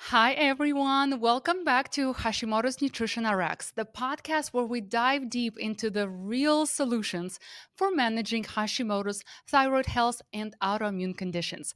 Hi, everyone. Welcome back to Hashimoto's Nutrition RX, the podcast where we dive deep into the real solutions for managing Hashimoto's thyroid health and autoimmune conditions.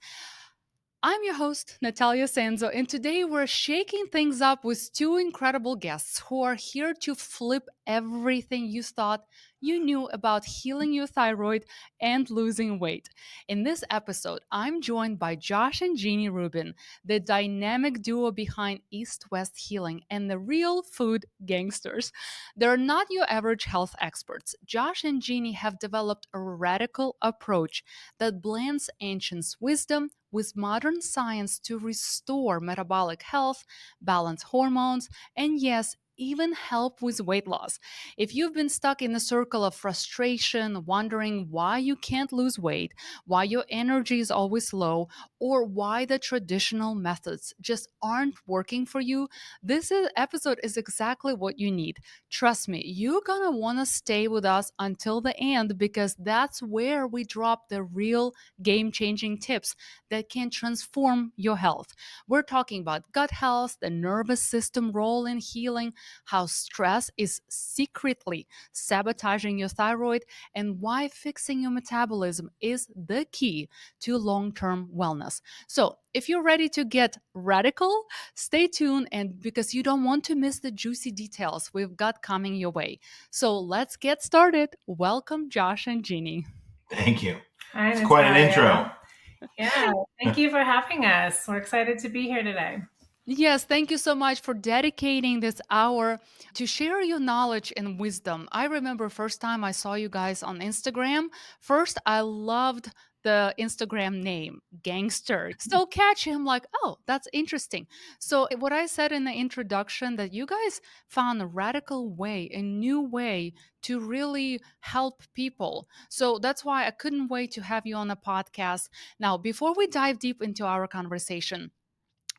I'm your host, Nataliia Sanzo, and today we're shaking things up with two incredible guests who are here to flip everything you thought you knew about healing your thyroid and losing weight. In this episode, I'm joined by Josh and Jeanne Rubin, the dynamic duo behind East West Healing and the real food gangsters. They're not your average health experts. Josh and Jeanne have developed a radical approach that blends ancient wisdom with modern science to restore metabolic health, balance hormones, and yes, even help with weight loss. If you've been stuck in a circle of frustration, wondering why you can't lose weight, why your energy is always low, or why the traditional methods just aren't working for you, episode is exactly what you need. Trust me, you're gonna wanna stay with us until the end because that's where we drop the real game changing tips that can transform your health. We're talking about gut health, the nervous system role in healing, how stress is secretly sabotaging your thyroid, and why fixing your metabolism is the key to long term wellness. So, if you're ready to get radical, stay tuned and because you don't want to miss the juicy details we've got coming your way. So, let's get started. Welcome, Josh and Jeannie. Thank you. Hi, It's quite an Natalia. intro. Yeah, thank you for having us. We're excited to be here today. Yes, thank you so much for dedicating this hour to share your knowledge and wisdom. I remember first time I saw you guys on Instagram. First, I loved the Instagram name, Gangster. So catchy. I'm like, oh, that's interesting. So what I said in the introduction that you guys found a radical way, a new way to really help people. So that's why I couldn't wait to have you on the podcast. Now, before we dive deep into our conversation,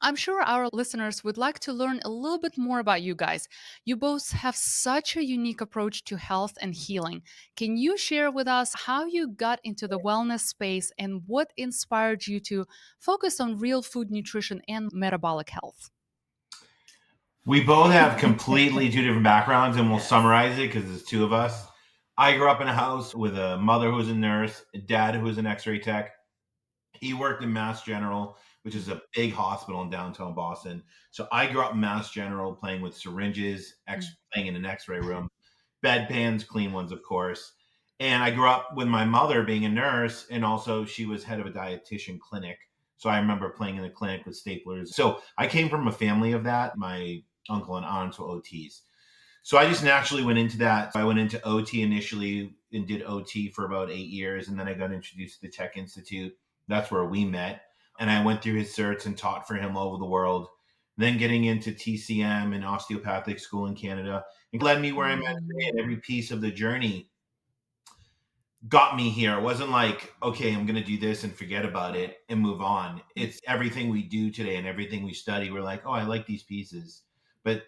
I'm sure our listeners would like to learn a little bit more about you guys. You both have such a unique approach to health and healing. Can you share with us how you got into the wellness space and what inspired you to focus on real food nutrition and metabolic health? We both have completely two different backgrounds, and we'll Yes. summarize it because there's two of us. I grew up in a house with a mother who was a nurse, a dad who was an x ray tech. He worked in Mass General, which is a big hospital in downtown Boston. So I grew up in Mass General playing with syringes, playing in an x ray room, bedpans, clean ones, of course. And I grew up with my mother being a nurse, and also she was head of a dietitian clinic. So I remember playing in the clinic with staplers. So I came from a family of that. My uncle and aunts were OTs. So I just naturally went into that. I went into OT initially and did OT for about 8 years. And then I got introduced to the Tech Institute. That's where we met. And I went through his certs and taught for him all over the world. Then getting into TCM and osteopathic school in Canada. It led me where I'm at today. And every piece of the journey got me here. It wasn't like, okay, I'm going to do this and forget about it and move on. It's everything we do today and everything we study. We're like, oh, I like these pieces. But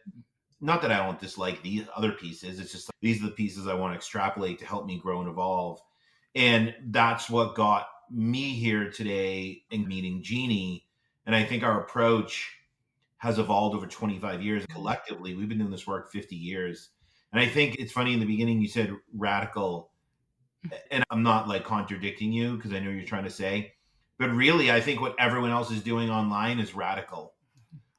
not that I don't dislike these other pieces. It's just these are the pieces I want to extrapolate to help me grow and evolve. And that's what got me here today in meeting Jeannie. And I think our approach has evolved over 25 years collectively. We've been doing this work 50 years. And I think it's funny in the beginning, you said radical, and I'm not like contradicting you because I know you're trying to say, but really, I think what everyone else is doing online is radical.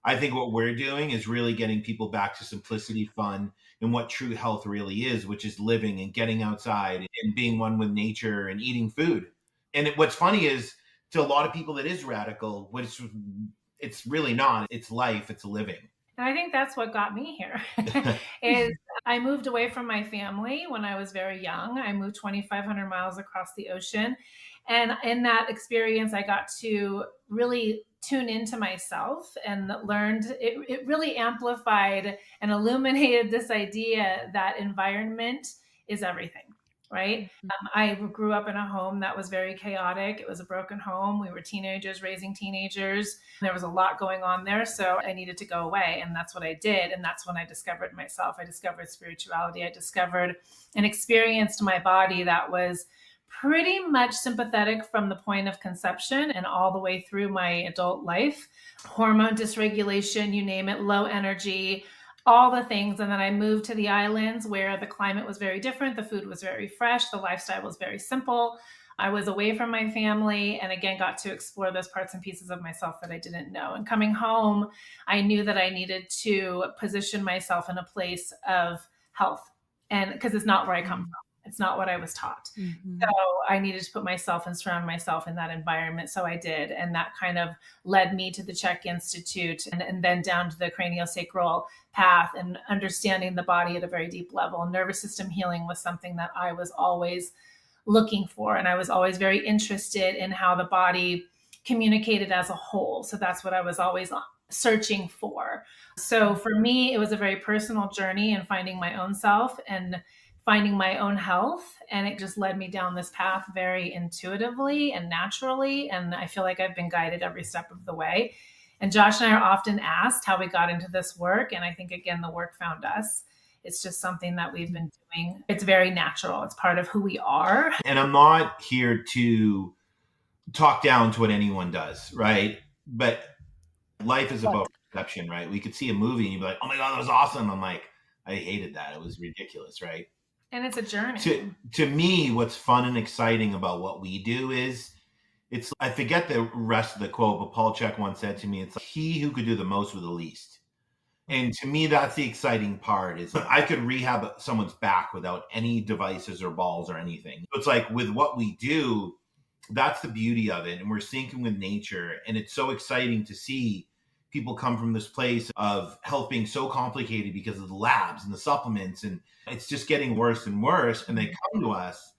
I think what we're doing is really getting people back to simplicity, fun, and what true health really is, which is living and getting outside and being one with nature and eating food. And what's funny is to a lot of people that is radical, it's really not. It's life. It's living. And I think that's what got me here is I moved away from my family when I was very young. I moved 2,500 miles across the ocean. And in that experience, I got to really tune into myself and learned it really amplified and illuminated this idea that environment is everything. Right. I grew up in a home that was very chaotic. It was a broken home. We were teenagers raising teenagers. There was a lot going on there. So I needed to go away. And that's what I did. And that's when I discovered myself. I discovered spirituality. I discovered and experienced my body that was pretty much sympathetic from the point of conception and all the way through my adult life. Hormone dysregulation, you name it, low energy, all the things. And then I moved to the islands where the climate was very different. The food was very fresh. The lifestyle was very simple. I was away from my family and again got to explore those parts and pieces of myself that I didn't know. And coming home, I knew that I needed to position myself in a place of health. And because it's not where I come from, it's not what I was taught. Mm-hmm. So I needed to put myself and surround myself in that environment. So I did. And that kind of led me to the Czech Institute and then down to the craniosacral path and understanding the body at a very deep level. Nervous system healing was something that I was always looking for. And I was always very interested in how the body communicated as a whole. So that's what I was always searching for. So for me, it was a very personal journey in finding my own self and finding my own health. And it just led me down this path very intuitively and naturally. And I feel like I've been guided every step of the way. And Josh and I are often asked how we got into this work. And I think, again, the work found us. It's just something that we've been doing. It's very natural. It's part of who we are. And I'm not here to talk down to what anyone does, right? But life is about perception, right? We could see a movie and you'd be like, oh my God, that was awesome. I'm like, I hated that. It was ridiculous, right? And it's a journey. To me, what's fun and exciting about what we do is I forget the rest of the quote, but Paul Chek once said to me, it's like, he who could do the most with the least. And to me, that's the exciting part is I could rehab someone's back without any devices or balls or anything. It's like with what we do, that's the beauty of it. And we're syncing with nature. And it's so exciting to see people come from this place of health being so complicated because of the labs and the supplements. And it's just getting worse and worse. And they come to us.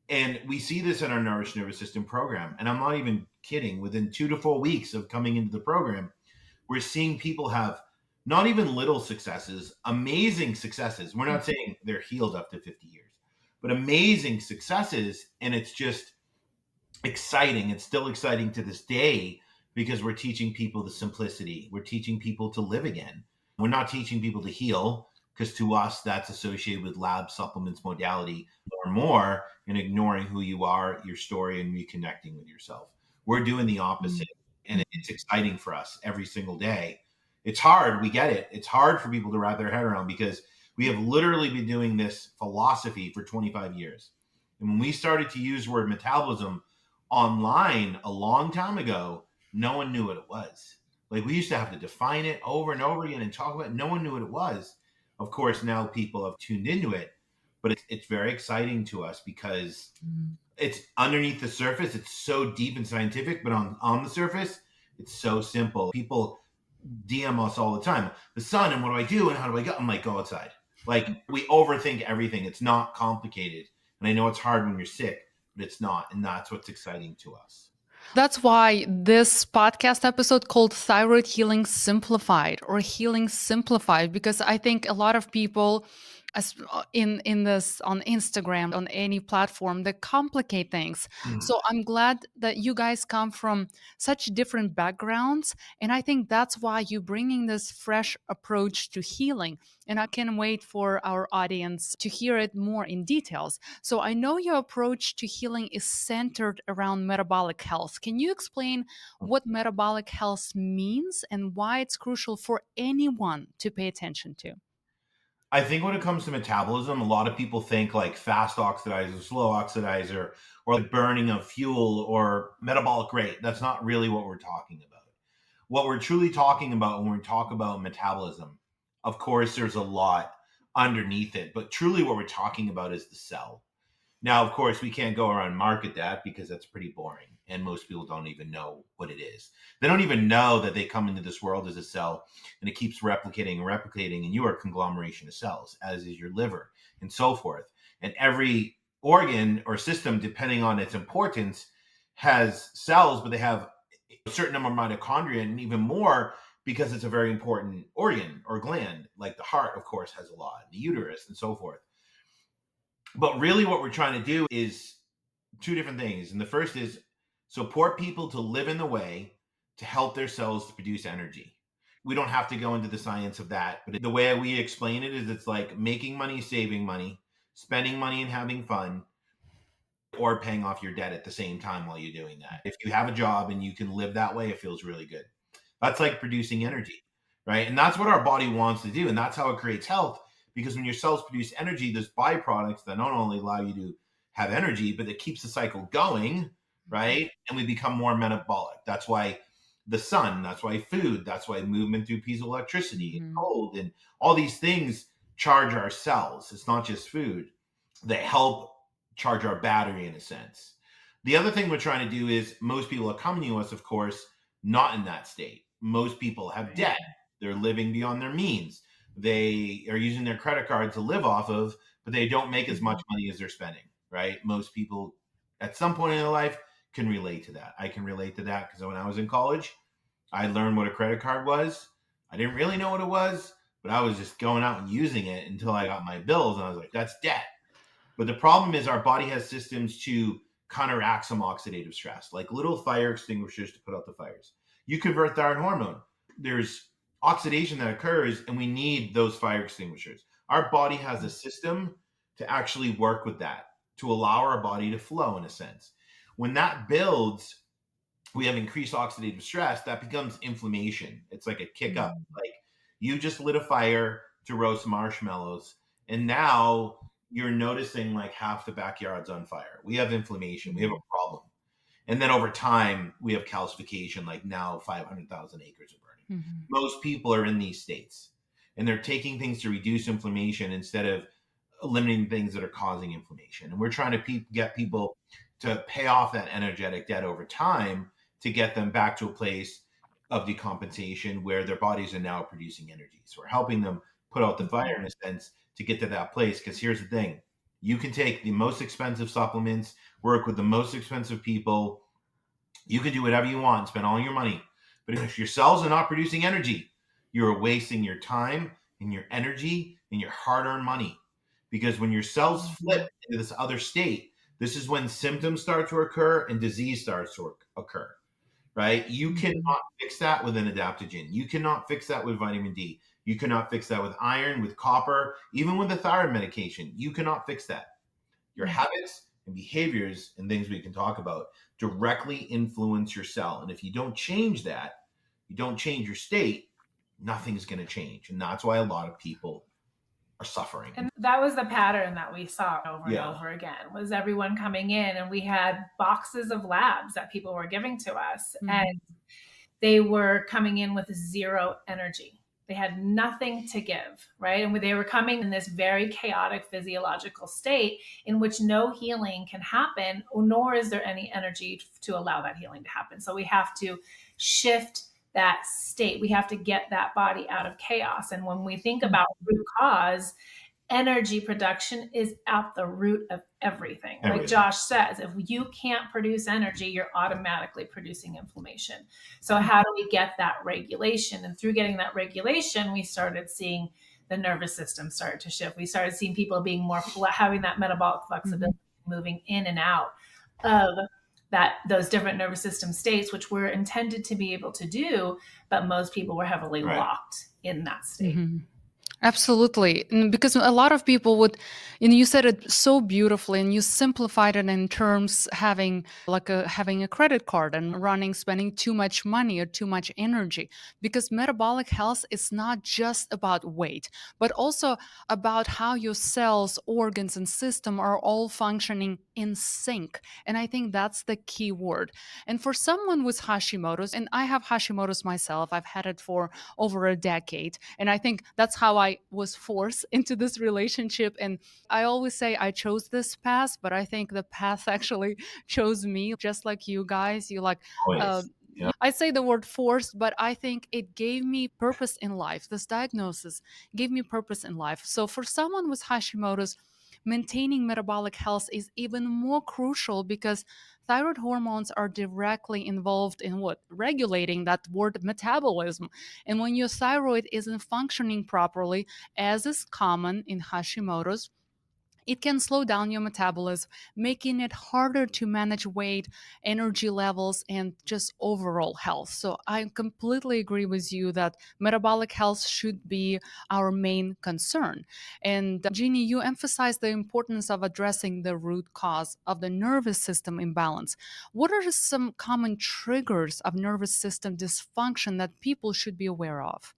And we see this in our Nourish Nervous System program. And I'm not even kidding. Within 2 to 4 weeks of coming into the program, we're seeing people have not even little successes, amazing successes. We're not saying they're healed up to 50 years, but amazing successes. And it's just exciting. It's still exciting to this day because we're teaching people the simplicity. We're teaching people to live again. We're not teaching people to heal because to us, that's associated with lab supplements modality or more and ignoring who you are, your story, and reconnecting with yourself. We're doing the opposite. And it's exciting for us every single day. It's hard. We get it. It's hard for people to wrap their head around because we have literally been doing this philosophy for 25 years. And when we started to use the word metabolism online a long time ago, no one knew what it was. Like we used to have to define it over and over again and talk about it. No one knew what it was. Of course, now people have tuned into it, but it's very exciting to us because it's underneath the surface. It's so deep and scientific, but on the surface, it's so simple. People DM us all the time. The sun, and what do I do? And how do I go? I'm like, go outside. Like we overthink everything. It's not complicated. And I know it's hard when you're sick, but it's not. And that's what's exciting to us. That's why this podcast episode called Thyroid Healing Simplified or Healing Simplified, because I think a lot of people in this on Instagram, on any platform, they complicate things. So I'm glad that you guys come from such different backgrounds. And I think that's why you're bringing this fresh approach to healing. And I can't wait for our audience to hear it more in details. So I know your approach to healing is centered around metabolic health. Can you explain what metabolic health means and why it's crucial for anyone to pay attention to? I think when it comes to metabolism, a lot of people think like fast oxidizer, slow oxidizer, or like burning of fuel or metabolic rate. That's not really what we're talking about. What we're truly talking about when we talk about metabolism, of course, there's a lot underneath it, but truly what we're talking about is the cell. Now, of course, we can't go around and market that because that's pretty boring. And most people don't even know what it is. They don't even know that they come into this world as a cell and it keeps replicating and replicating. And you are a conglomeration of cells, as is your liver and so forth. And every organ or system, depending on its importance, has cells, but they have a certain number of mitochondria and even more because it's a very important organ or gland. Like the heart, of course, has a lot, the uterus and so forth. But really what we're trying to do is two different things. And the first is support people to live in the way to help their cells to produce energy. We don't have to go into the science of that, but the way we explain it is it's like making money, saving money, spending money and having fun, or paying off your debt at the same time while you're doing that. If you have a job and you can live that way, it feels really good. That's like producing energy, right? And that's what our body wants to do. And that's how it creates health. Because when your cells produce energy, there's byproducts that not only allow you to have energy, but it keeps the cycle going, right? And we become more metabolic. That's why the sun, that's why food, that's why movement through piezoelectricity and Mhm. cold and all these things charge our cells. It's not just food. They help charge our battery in a sense. The other thing we're trying to do is most people are coming to us, of course, not in that state. Most people have debt. They're living beyond their means. They are using their credit card to live off of, but they don't make as much Mhm. money as they're spending, right? Most people at some point in their life can relate to that. I can relate to that because when I was in college, I learned what a credit card was. I didn't really know what it was, but I was just going out and using it until I got my bills. And I was like, that's debt. But the problem is our body has systems to counteract some oxidative stress, like little fire extinguishers to put out the fires. You convert thyroid hormone. There's oxidation that occurs, and we need those fire extinguishers. Our body has a system to actually work with that, to allow our body to flow in a sense. When that builds, we have increased oxidative stress, that becomes inflammation. It's like a kick up. Mhm. Like you just lit a fire to roast marshmallows, and now you're noticing like half the backyard's on fire. We have inflammation. We have Mhm. a problem. And then over time, we have calcification, like now 500,000 acres are burning. Mhm. Most people are in these states and they're taking things to reduce inflammation instead of eliminating things that are causing inflammation. And we're trying to get people to pay off that energetic debt over time to get them back to a place of decompensation where their bodies are now producing energy. So we're helping them put out the fire in a sense to get to that place. Because here's the thing, you can take the most expensive supplements, work with the most expensive people, you can do whatever you want, spend all your money. But if your cells are not producing energy, you're wasting your time and your energy and your hard earned money. Because when your cells flip Mhm. into this other state, this is when symptoms start to occur and disease starts to occur, right? You Mhm. cannot fix that with an adaptogen. You cannot fix that with vitamin D. You cannot fix that with iron, with copper, even with the thyroid medication. You cannot fix that. Your Mhm. habits and behaviors and things we can talk about directly influence your cell. And if you don't change that, you don't change your state, nothing's going to change. And that's why a lot of people are suffering. And that was the pattern that we saw over and Yeah. over again, was everyone coming in and we had boxes of labs that people were giving to us, and Mhm. they were coming in with zero energy. They had nothing to give, right? And they were coming in this very chaotic physiological state in which no healing can happen, nor is there any energy to allow that healing to happen. So we have to shift that state. We have to get that body out of chaos. And when we think about root cause, energy production is at the root of everything. Like Everything. Josh says, if you can't produce energy, you're automatically producing inflammation. So, how do we get that regulation? And through getting that regulation, we started seeing the nervous system start to shift. We started seeing people being more, having that metabolic flexibility, Mhm. moving in and out of that, those different nervous system states, which were intended to be able to do, but most people were heavily Right. locked in that state. Mhm. Absolutely. And because a lot of people would, and you said it so beautifully, and you simplified it in terms having a credit card and spending too much money or too much energy. Because metabolic health is not just about weight, but also about how your cells, organs, and system are all functioning in sync. And I think that's the key word. And for someone with Hashimoto's, and I have Hashimoto's myself, I've had it for over a decade. And I think that's how I was forced into this relationship. And I always say I chose this path, but I think the path actually chose me, just like you guys. You like, uh, Always. Yeah. I say the word forced, but I think it gave me purpose in life. This diagnosis gave me purpose in life. So for someone with Hashimoto's, maintaining metabolic health is even more crucial because thyroid hormones are directly involved in what? Regulating that word metabolism. And when your thyroid isn't functioning properly, as is common in Hashimoto's, It can slow down your metabolism, making it harder to manage weight, energy levels, and just overall health. So I completely agree with you that metabolic health should be our main concern. And Jeannie, you emphasize the importance of addressing the root cause of the nervous system imbalance. What are some common triggers of nervous system dysfunction that people should be aware of?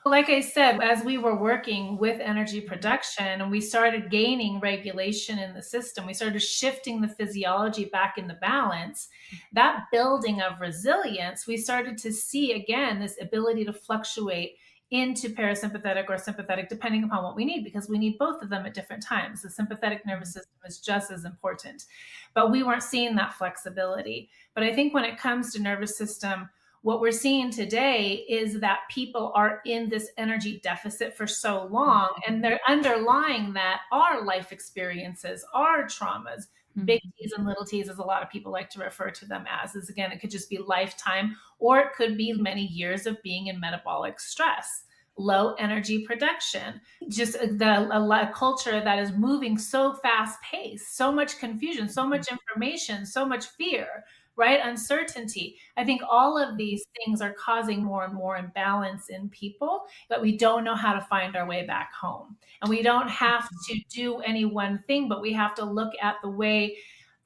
Like I said, as we were working with energy production and we started gaining regulation in the system, we started shifting the physiology back into balance. That building of resilience, we started to see again this ability to fluctuate into parasympathetic or sympathetic, depending upon what we need, because we need both of them at different times. The sympathetic nervous system is just as important, but we weren't seeing that flexibility. But I think when it comes to nervous system, what we're seeing today is that people are in this energy deficit for so long, and they're underlying that are life experiences, are traumas, big T's and little t's, as a lot of people like to refer to them as. Is again, it could just be lifetime, or it could be many years of being in metabolic stress, low energy production, just a culture that is moving so fast paced, so much confusion, so much information, so much fear, right? Uncertainty. I think all of these things are causing more and more imbalance in people, that we don't know how to find our way back home. And we don't have to do any one thing, but we have to look at the way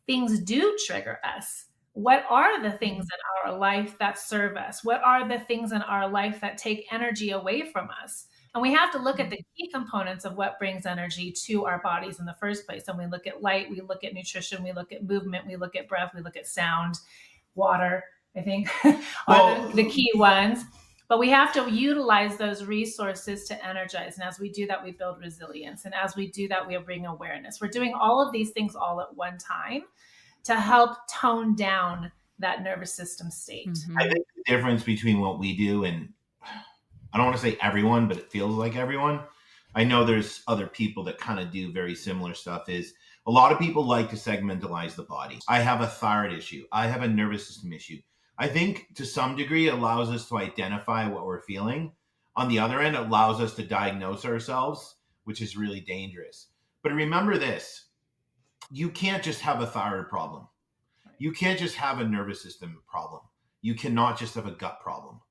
things do trigger us. What are the things in our life that serve us? What are the things in our life that take energy away from us? And we have to look at the key components of what brings energy to our bodies in the first place. And we look at light, we look at nutrition, we look at movement, we look at breath, we look at sound, water, I think are the key ones. But we have to utilize those resources to energize. And as we do that, we build resilience. And as we do that, we bring awareness. We're doing all of these things all at one time to help tone down that nervous system state. I think the difference between what we do and, I don't want to say everyone, but it feels like everyone. I know there's other people that kind of do very similar stuff, is a lot of people like to segmentalize the body. I have a thyroid issue. I have a nervous system issue. I think to some degree it allows us to identify what we're feeling. On the other end, it allows us to diagnose ourselves, which is really dangerous. But remember this, you can't just have a thyroid problem. You can't just have a nervous system problem. You cannot just have a gut problem,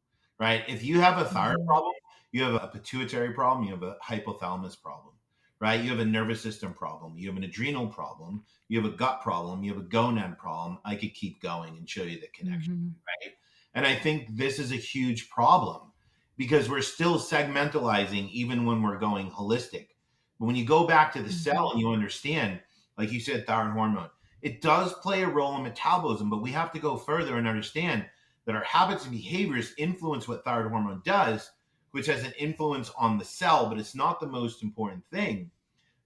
right? If you have a thyroid problem, you have a pituitary problem, you have a hypothalamus problem, right? You have a nervous system problem, you have an adrenal problem, you have a gut problem, you have a gonad problem. I could keep going and show you the connection, right? And I think this is a huge problem because we're still segmentalizing even when we're going holistic. But when you go back to the cell and you understand, like you said, thyroid hormone, it does play a role in metabolism, but we have to go further and understand that our habits and behaviors influence what thyroid hormone does, which has an influence on the cell, but it's not the most important thing.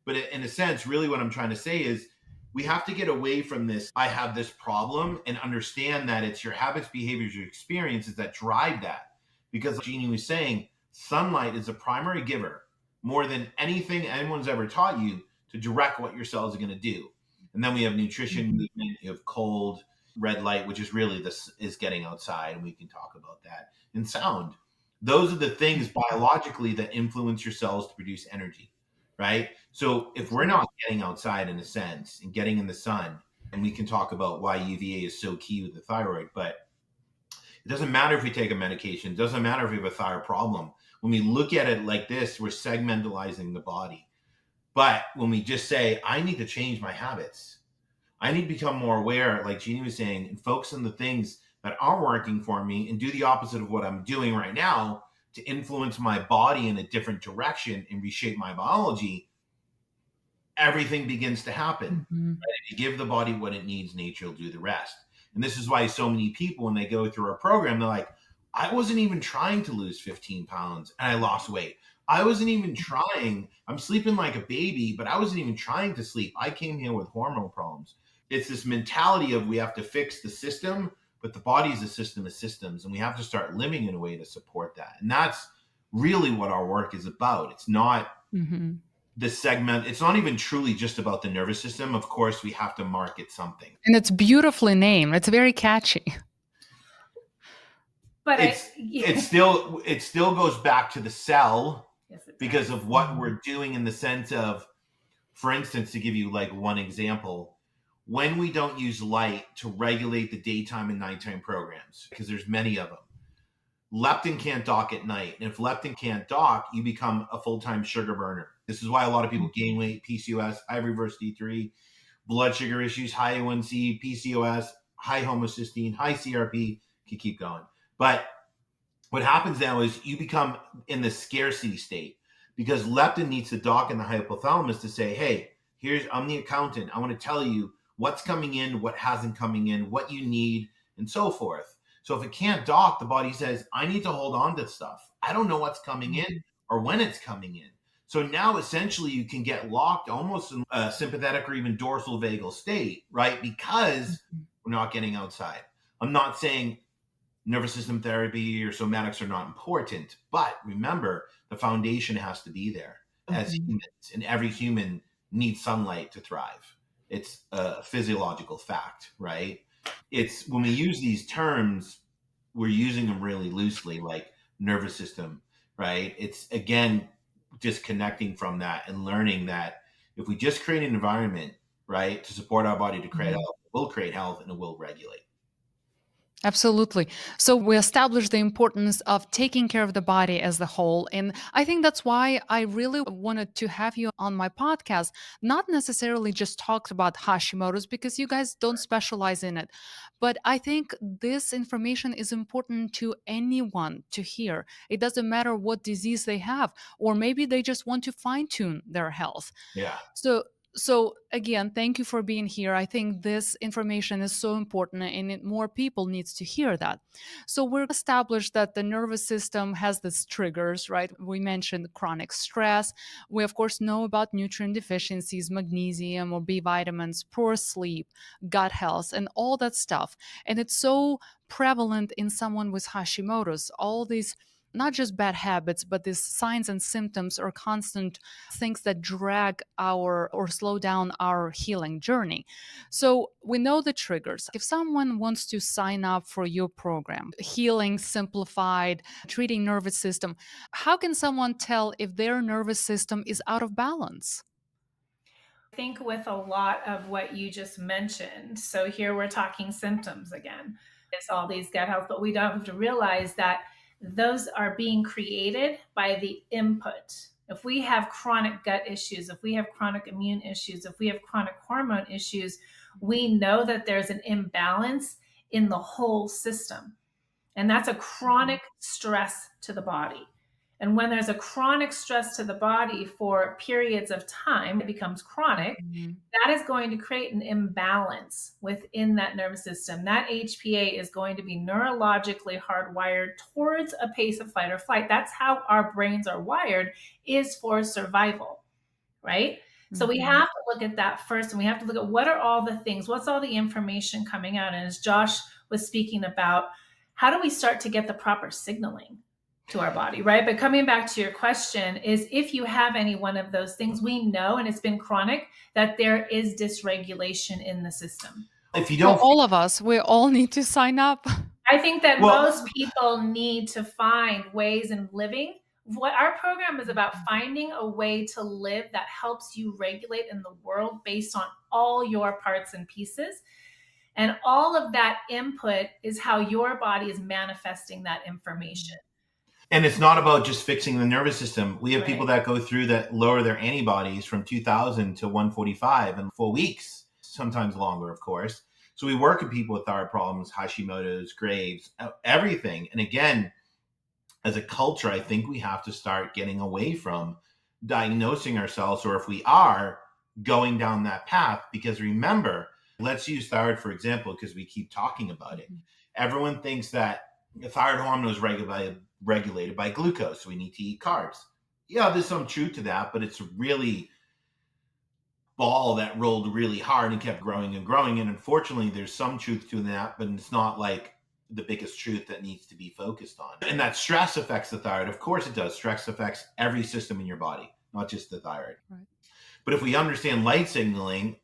But in a sense, really what I'm trying to say is we have to get away from this, I have this problem, and understand that it's your habits, behaviors, your experiences that drive that. Because like Jeannie was saying, sunlight is a primary giver more than anything anyone's ever taught you to direct what your cells are going to do. And then we have nutrition, movement, you have cold, red light, which is really this is getting outside, and we can talk about that. And sound. Those are the things biologically that influence your cells to produce energy, right? So if we're not getting outside in a sense and getting in the sun, and we can talk about why UVA is so key with the thyroid, but it doesn't matter if we take a medication, it doesn't matter if we have a thyroid problem. When we look at it like this, we're segmentalizing the body. But when we just say, I need to change my habits, I need to become more aware, like Jeannie was saying, and focus on the things that aren't working for me and do the opposite of what I'm doing right now to influence my body in a different direction and reshape my biology, everything begins to happen. Right? If you give the body what it needs, nature will do the rest. And this is why so many people, when they go through our program, they're like, I wasn't even trying to lose 15 pounds and I lost weight. I wasn't even trying. I'm sleeping like a baby, but I wasn't even trying to sleep. I came here with hormone problems. It's this mentality of we have to fix the system, but the body is a system of systems, and we have to start living in a way to support that. And that's really what our work is about. It's not the segment. It's not even truly just about the nervous system. Of course, we have to market something. And it's beautifully named. It's very catchy. But it still goes back to the cell, yes, because of what we're doing in the sense of For instance, to give you like one example, when we don't use light to regulate the daytime and nighttime programs, because there's many of them, leptin can't dock at night. And if leptin can't dock, you become a full-time sugar burner. This is why a lot of people gain weight, PCOS, high reverse D3, blood sugar issues, high A1C, PCOS, high homocysteine, high CRP, can keep going. But what happens now is you become in the scarcity state because leptin needs to dock in the hypothalamus to say, hey, I'm the accountant. I want to tell you what's coming in, what hasn't coming in, what you need, and so forth. So if it can't dock, the body says, I need to hold on to stuff. I don't know what's coming in or when it's coming in. So now essentially you can get locked almost in a sympathetic or even dorsal vagal state, right? Because we're not getting outside. I'm not saying nervous system therapy or somatics are not important, but remember the foundation has to be there as humans, and every human needs sunlight to thrive. It's a physiological fact, right? It's when we use these terms, we're using them really loosely, like nervous system, right? It's again disconnecting from that and learning that if we just create an environment, right, to support our body to create health, it will create health and it will regulate. Absolutely. So we established the importance of taking care of the body as a whole. And I think that's why I really wanted to have you on my podcast, not necessarily just talk about Hashimoto's because you guys don't specialize in it. But I think this information is important to anyone to hear. It doesn't matter what disease they have, or maybe they just want to fine tune their health. Yeah. So again, thank you for being here. I think this information is so important and more people needs to hear that. So we're established that the nervous system has these triggers, right? We mentioned chronic stress. We of course know about nutrient deficiencies, magnesium or B vitamins, poor sleep, gut health, and all that stuff. And it's so prevalent in someone with Hashimoto's. All these not just bad habits, but these signs and symptoms or constant things that drag our or slow down our healing journey. So we know the triggers. If someone wants to sign up for your program, Healing Simplified, treating nervous system, how can someone tell if their nervous system is out of balance? I think with a lot of what you just mentioned, so here we're talking symptoms again. It's all these gut health, but we don't have to realize that those are being created by the input. If we have chronic gut issues, if we have chronic immune issues, if we have chronic hormone issues, we know that there's an imbalance in the whole system. And that's a chronic stress to the body. And when there's a chronic stress to the body for periods of time, it becomes chronic. That is going to create an imbalance within that nervous system. That HPA is going to be neurologically hardwired towards a pace of fight or flight. That's how our brains are wired, is for survival, right? So we have to look at that first, and we have to look at what are all the things, what's all the information coming out. And as Josh was speaking about, how do we start to get the proper signaling to our body, right? But coming back to your question is, if you have any one of those things, we know, and it's been chronic, that there is dysregulation in the system. If you So don't, all of us, we all need to sign up. I think that Well- most people need to find ways in living. What our program is about, finding a way to live that helps you regulate in the world based on all your parts and pieces. And all of that input is how your body is manifesting that information. and it's not about just fixing the nervous system. We have Right. people that go through that lower their antibodies from 2000 to 145 in 4 weeks, sometimes longer, of course. So we work with people with thyroid problems, Hashimoto's, Graves, everything. And again, as a culture, I think we have to start getting away from diagnosing ourselves, or if we are, going down that path. Because remember, let's use thyroid for example, because we keep talking about it. Everyone thinks that the thyroid hormone is regulated by glucose, so we need to eat carbs. Yeah, there's some truth to that, but it's a really ball that rolled really hard and kept growing and growing. And unfortunately, there's some truth to that, but it's not like the biggest truth that needs to be focused on. And that stress affects the thyroid. Of course it does. Stress affects every system in your body, not just the thyroid. Right. But if we understand light signaling,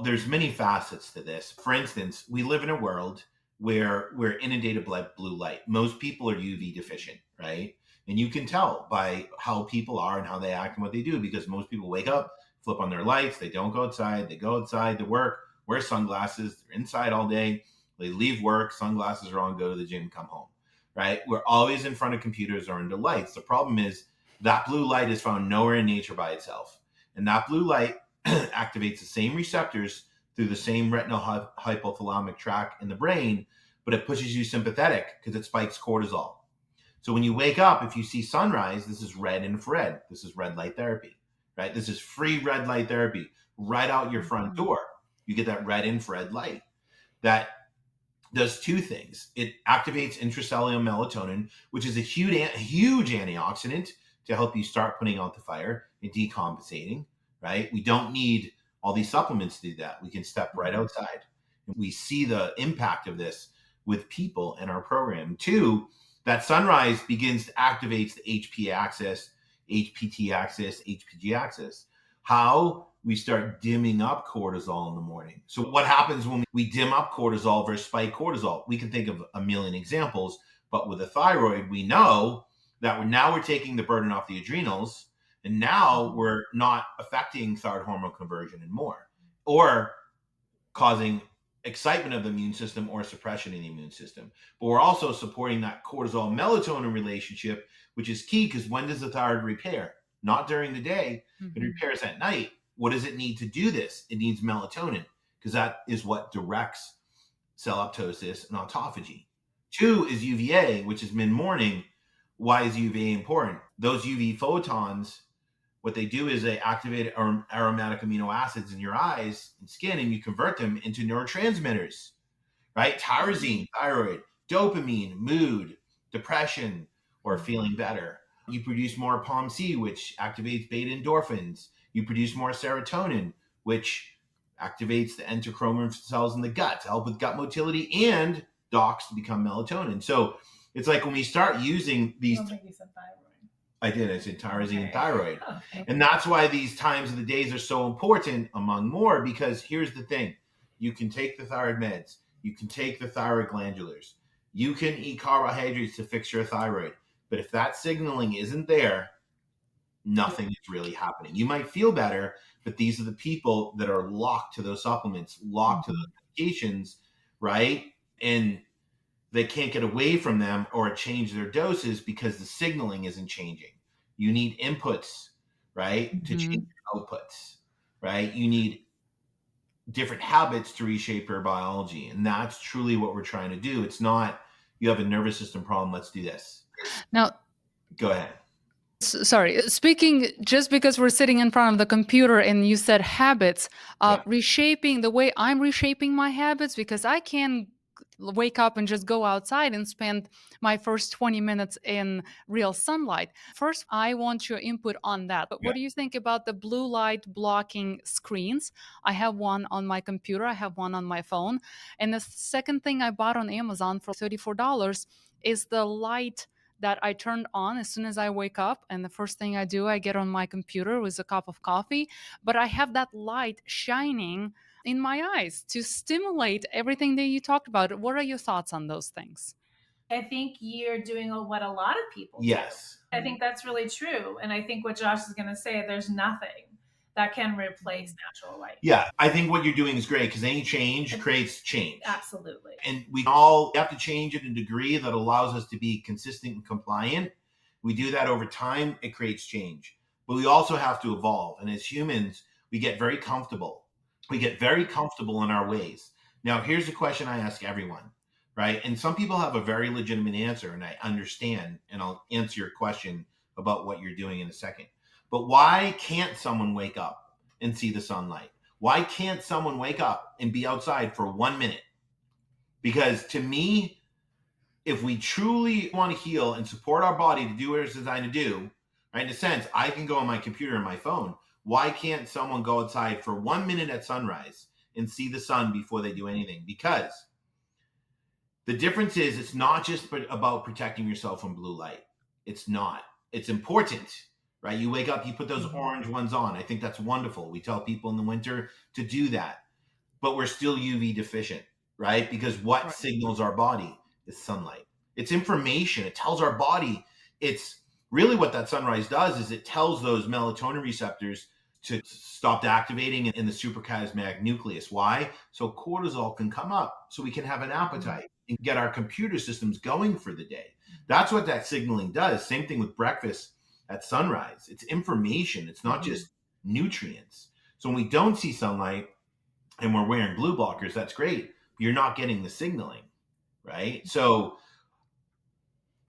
there's many facets to this. For instance, we live in a world where we're inundated by blue light. Most people are UV deficient, right? And you can tell by how people are and how they act and what they do, because most people wake up, flip on their lights. They don't go outside. They go outside to work, wear sunglasses. They're inside all day. They leave work, sunglasses are on, go to the gym, come home, right? We're always in front of computers or under lights. The problem is that blue light is found nowhere in nature by itself. And that blue light activates the same receptors through the same retinal hypothalamic tract in the brain, but it pushes you sympathetic because it spikes cortisol. So when you wake up, if you see sunrise, this is red infrared. This is red light therapy, right? This is free red light therapy right out your front door. You get that red infrared light that does two things. It activates intracellular melatonin, which is a huge antioxidant to help you start putting out the fire and decompensating, right? We don't need all these supplements to do that. We can step right outside. We see the impact of this with people in our program. Two, that sunrise begins to activate the HP axis, HPT axis, HPG axis. How? We start dimming up cortisol in the morning. So what happens when we dim up cortisol versus spike cortisol? We can think of a million examples, but with the thyroid, we know that we're taking the burden off the adrenals, and now we're not affecting thyroid hormone conversion anymore, or causing excitement of the immune system or suppression in the immune system. But we're also supporting that cortisol melatonin relationship, which is key, because when does the thyroid repair? Not during the day, it repairs at night. What does it need to do this? It needs melatonin, because that is what directs cell apoptosis and autophagy. Two is UVA, which is mid-morning. Why is UVA important? Those UV photons, what they do is they activate aromatic amino acids in your eyes and skin, and you convert them into neurotransmitters, right? Tyrosine, thyroid, dopamine, mood, depression, or feeling better. You produce more POMC, which activates beta endorphins. You produce more serotonin, which activates the endochromin cells in the gut to help with gut motility and docs to become melatonin. So it's like when we start using these. I don't think you said thyroid. I did. I said tyrosine and thyroid. Okay. And that's why these times of the days are so important, among more, because here's the thing. You can take the thyroid meds. You can take the thyroid glandulars. You can eat carbohydrates to fix your thyroid. But if that signaling isn't there, nothing is really happening. You might feel better, but these are the people that are locked to those supplements, locked to those medications, right? And they can't get away from them or change their doses because the signaling isn't changing. You need inputs, right, to change your outputs, right? You need different habits to reshape your biology. And that's truly what we're trying to do. It's not, you have a nervous system problem, let's do this. Now, go ahead. Sorry, speaking just because we're sitting in front of the computer and you said habits, reshaping the way I'm reshaping my habits, because I can wake up and just go outside and spend my first 20 minutes in real sunlight. First, I want your input on that. But what do you think about the blue light blocking screens? I have one on my computer. I have one on my phone. And the second thing I bought on Amazon for $34 is the light that I turned on as soon as I wake up. And the first thing I do, I get on my computer with a cup of coffee. But I have that light shining in my eyes to stimulate everything that you talked about. What are your thoughts on those things? I think you're doing what a lot of people do. Yes. I think that's really true. And I think what Josh is going to say, there's nothing that can replace natural light. Yeah, I think what you're doing is great, because any change creates change. Absolutely. And we all have to change at a degree that allows us to be consistent and compliant. We do that over time, it creates change. But we also have to evolve. And as humans, we get very comfortable. We get very comfortable in our ways. Now, here's a question I ask everyone, right? And some people have a very legitimate answer, and I understand, and I'll answer your question about what you're doing in a second. But why can't someone wake up and see the sunlight? Why can't someone wake up and be outside for 1 minute? Because to me, if we truly want to heal and support our body to do what it's designed to do, right, in a sense, I can go on my computer and my phone. Why can't someone go outside for 1 minute at sunrise and see the sun before they do anything? Because the difference is, it's not just about protecting yourself from blue light. It's not. It's important. Right? You wake up, you put those orange ones on. I think that's wonderful. We tell people in the winter to do that, but we're still UV deficient, right? Because what signals our body is sunlight. It's information. It tells our body. It's really what that sunrise does is it tells those melatonin receptors to stop activating in the suprachiasmatic nucleus. Why? So cortisol can come up so we can have an Mhm. appetite and get our computer systems going for the day. That's what that signaling does. Same thing with breakfast at sunrise. It's information, it's not Mhm. just nutrients. So when we don't see sunlight and we're wearing blue blockers, that's great. But you're not getting the signaling, right? So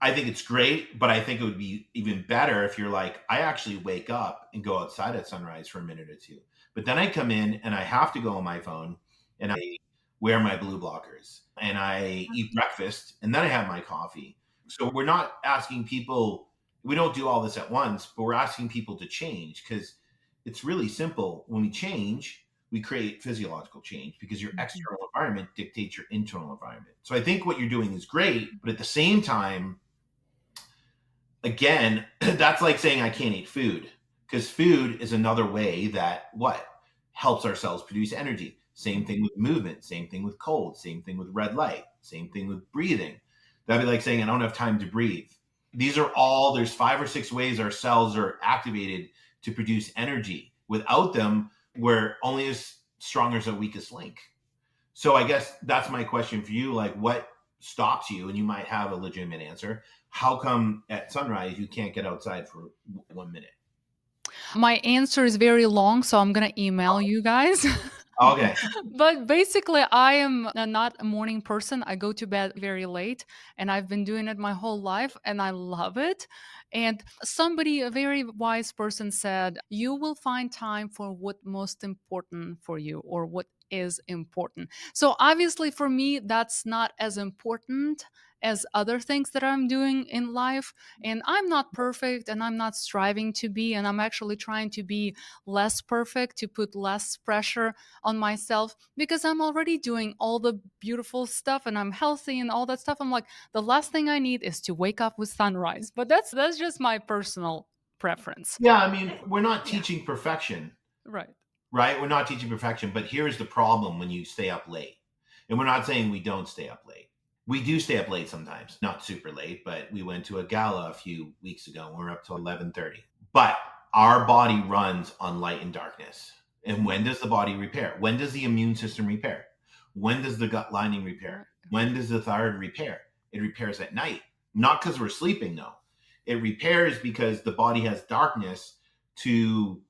I think it's great, but I think it would be even better if you're like, I actually wake up and go outside at sunrise for a minute or two. But then I come in and I have to go on my phone and I wear my blue blockers and I eat breakfast and then I have my coffee. So we're not asking people, we don't do all this at once, but we're asking people to change because it's really simple. When we change, we create physiological change because your Mhm. external environment dictates your internal environment. So I think what you're doing is great, but at the same time, again, that's like saying I can't eat food because food is another way that what helps our cells produce energy. Same thing with movement, same thing with cold, same thing with red light, same thing with breathing. That'd be like saying I don't have time to breathe. These are all, there's 5 or 6 ways our cells are activated to produce energy. Without them, we're only as strong as our weakest link. So I guess that's my question for you. Like, what stops you? And you might have a legitimate answer. How come at sunrise you can't get outside for 1 minute? My answer is very long, so I'm gonna email you guys. Okay. But basically, I am not a morning person. I go to bed very late, and I've been doing it my whole life, and I love it. And somebody, a very wise person, said, "You will find time for what most important for you, or what is important." So obviously, for me, that's not as important as other things that I'm doing in life. And I'm not perfect, and I'm not striving to be, and I'm actually trying to be less perfect, to put less pressure on myself, because I'm already doing all the beautiful stuff and I'm healthy and all that stuff. I'm like, the last thing I need is to wake up with sunrise. But that's just my personal preference. Yeah, I mean, we're not Yeah. teaching perfection, Right. right? We're not teaching perfection, but here's the problem when you stay up late. And we're not saying we don't stay up late. We do stay up late sometimes, not super late, but we went to a gala a few weeks ago and we are up till 11:30. But our body runs on light and darkness. And when does the body repair? When does the immune system repair? When does the gut lining repair? Right. When does the thyroid repair? It repairs at night. Not because we're sleeping, no. It repairs because the body has darkness to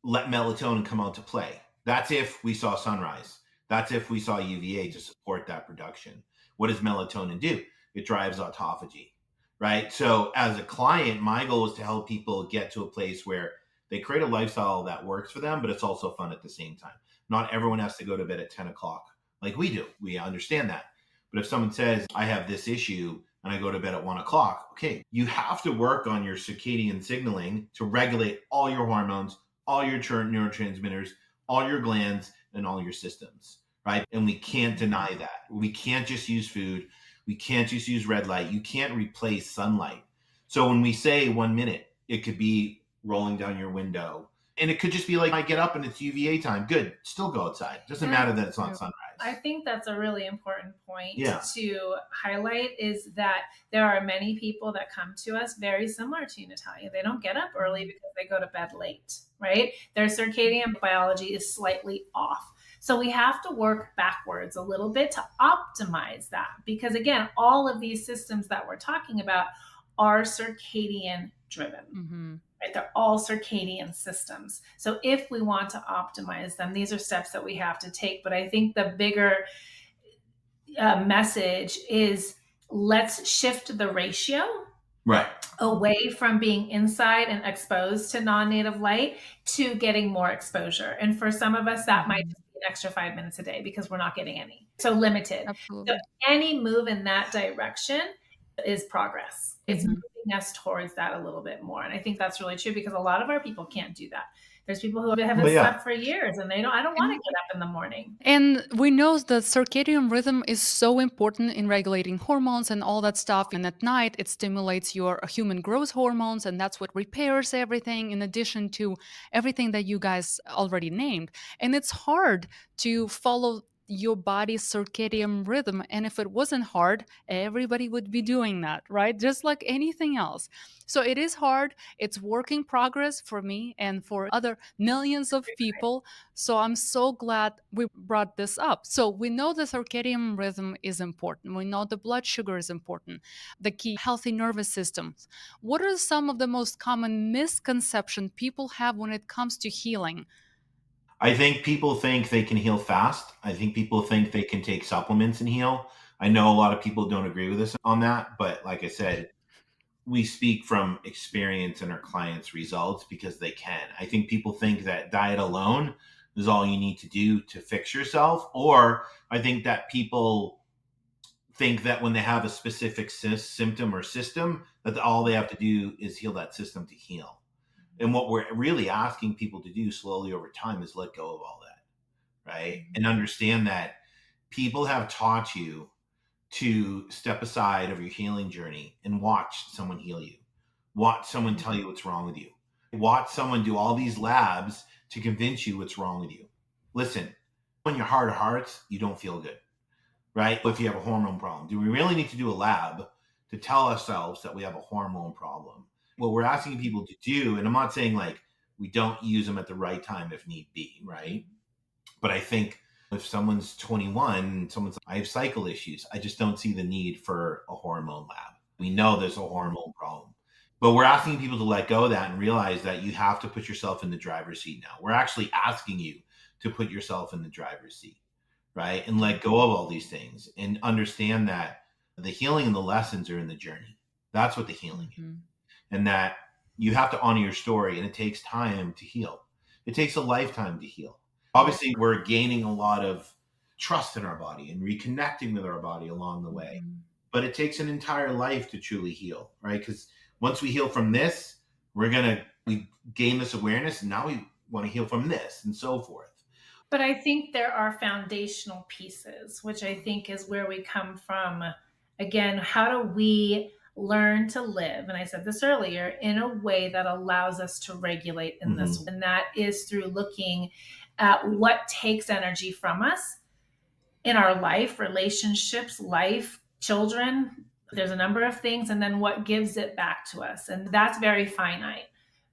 let melatonin come out to play. That's if we saw sunrise. That's if we saw UVA to support that production. What does melatonin do? It drives autophagy, right? So, as a client, my goal is to help people get to a place where they create a lifestyle that works for them, but it's also fun at the same time. Not everyone has to go to bed at 10 o'clock like we do. We understand that. But if someone says, I have this issue and I go to bed at 1 o'clock, okay, you have to work on your circadian signaling to regulate all your hormones, all your neurotransmitters, all your glands, and all your systems, right? And we can't deny that. We can't just use food. We can't just use red light. You can't replace sunlight. So when we say 1 minute, it could be rolling down your window. And it could just be like, I get up and it's UVA time. Good. Still go outside. Doesn't And I matter that it's not Yep. sunrise. I think that's a really important point Yeah. to highlight is that there are many people that come to us very similar to you, Nataliia. They don't get up early because they go to bed late, right? Their circadian biology is slightly off. So we have to work backwards a little bit to optimize that because, again, all of these systems that we're talking about are circadian driven. Mm-hmm. Right? They're all circadian systems. So if we want to optimize them, these are steps that we have to take. But I think the bigger message is let's shift the ratio Right. away from being inside and exposed to non-native light to getting more exposure. And for some of us, that might Mm-hmm. just be an extra 5 minutes a day because we're not getting any. So limited. So Absolutely. any move in that direction is progress. It's Mm-hmm. moving us towards that a little bit more. And I think that's really true because a lot of our people can't do that. There's people who haven't But yeah. slept for years and I don't want to get up in the morning. And we know that circadian rhythm is so important in regulating hormones and all that stuff. And at night, it stimulates your human growth hormones, and that's what repairs everything, in addition to everything that you guys already named. And it's hard to follow your body's circadian rhythm. And if it wasn't hard, everybody would be doing that, right? Just like anything else. So it is hard. It's work in progress for me and for other millions of people. So I'm so glad we brought this up. So we know the circadian rhythm is important. We know the blood sugar is important, the key healthy nervous systems. What are some of the most common misconceptions people have when it comes to healing? I think people think they can heal fast. I think people think they can take supplements and heal. I know a lot of people don't agree with us on that, but like I said, we speak from experience and our clients' results because they can. I think people think that diet alone is all you need to do to fix yourself, or I think that people think that when they have a specific symptom or system, that all they have to do is heal that system to heal. And what we're really asking people to do slowly over time is let go of all that, right? And understand that people have taught you to step aside of your healing journey and watch someone heal you. Watch someone tell you what's wrong with you. Watch someone do all these labs to convince you what's wrong with you. Listen, in your heart of hearts, you don't feel good, right? If you have a hormone problem, do we really need to do a lab to tell ourselves that we have a hormone problem? What we're asking people to do, and I'm not saying like we don't use them at the right time if need be, right? But I think if someone's 21 and I have cycle issues, I just don't see the need for a hormone lab. We know there's a hormone problem. But we're asking people to let go of that and realize that you have to put yourself in the driver's seat now. We're actually asking you to put yourself in the driver's seat, right? And let go of all these things and understand that the healing and the lessons are in the journey. That's what the healing is. And that you have to honor your story, and it takes time to heal. It takes a lifetime to heal. Obviously, we're gaining a lot of trust in our body and reconnecting with our body along the way. But it takes an entire life to truly heal, right? Because once we heal from this, we gain this awareness, and now we want to heal from this, and so forth. But I think there are foundational pieces, which I think is where we come from. Again, how do we learn to live? And I said this earlier, in a way that allows us to regulate in this. And that is through looking at what takes energy from us in our life, relationships, life, children. There's a number of things, and then what gives it back to us. And that's very finite,